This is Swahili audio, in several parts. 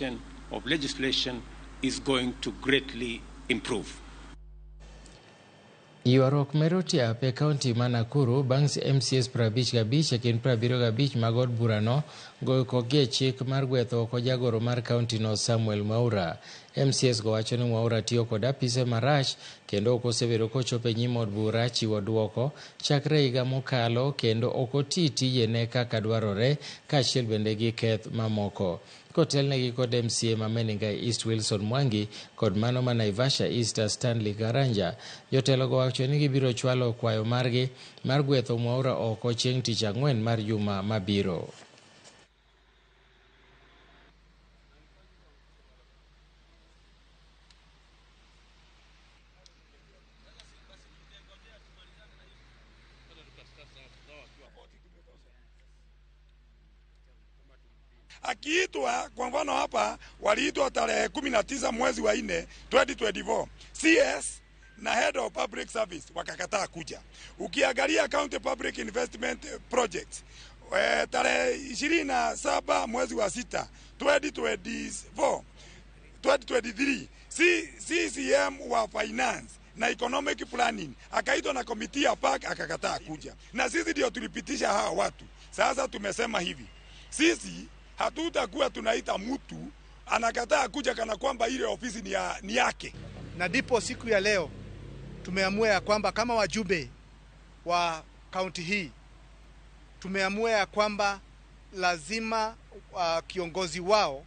of legislation is going to greatly improve. Yuarok merotia pe county Nakuru bangs MCS Prabich Gabich ekin Prabiro Gabich magod burano go kogie chik mar gwetho ko jagoro mar county no Samuel Mwaura. MCS go wacho ni Mwaura tiyo kod apise marach kendo okosebedo kochope nyim od bura chiwo duoko chakre higa mokalo kendo okoti tijene kaka dwarore kaachiel bende gi keth mamoko. Kotelnegi kod MCA ma Menengai East Wilson Mwangi kod mano ma Naivasha East Stanley Karanja. Jotelo go wacho ni gibiro chwalo kwayo margi mar gwetho Mwaura oko chieng' tich ang'wen mar juma mabiro. Akiitwa kwa mfano hapa waliitwa tarehe 19 mwezi wa 4 2024 CS na Head of Public Service wakakataa kuja. Ukiangalia County Public Investment Projects tarehe 27 mwezi wa 6 2023 CCM wa Finance na Economic Planning akaitwa na committee ya park akakataa kuja. Na sisi ndio tulipitisha hawa watu. Sasa tumesema hivi. Sisi hatutakuwa tunaita mtu anakataa kuja kana kwamba ile ofisi ni yake. Na ndipo siku ya leo tumeamua ya kwamba kama wajumbe wa kaunti hii tumeamua ya kwamba lazima kiongozi wao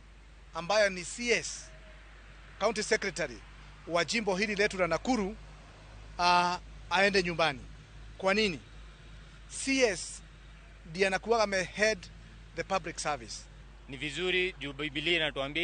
ambaye ni CS County Secretary wa jimbo hili letu la Nakuru aende nyumbani. Kwa nini? CS ndiye anakuwa head the public service. Ni vizuri juu Biblia inatuambia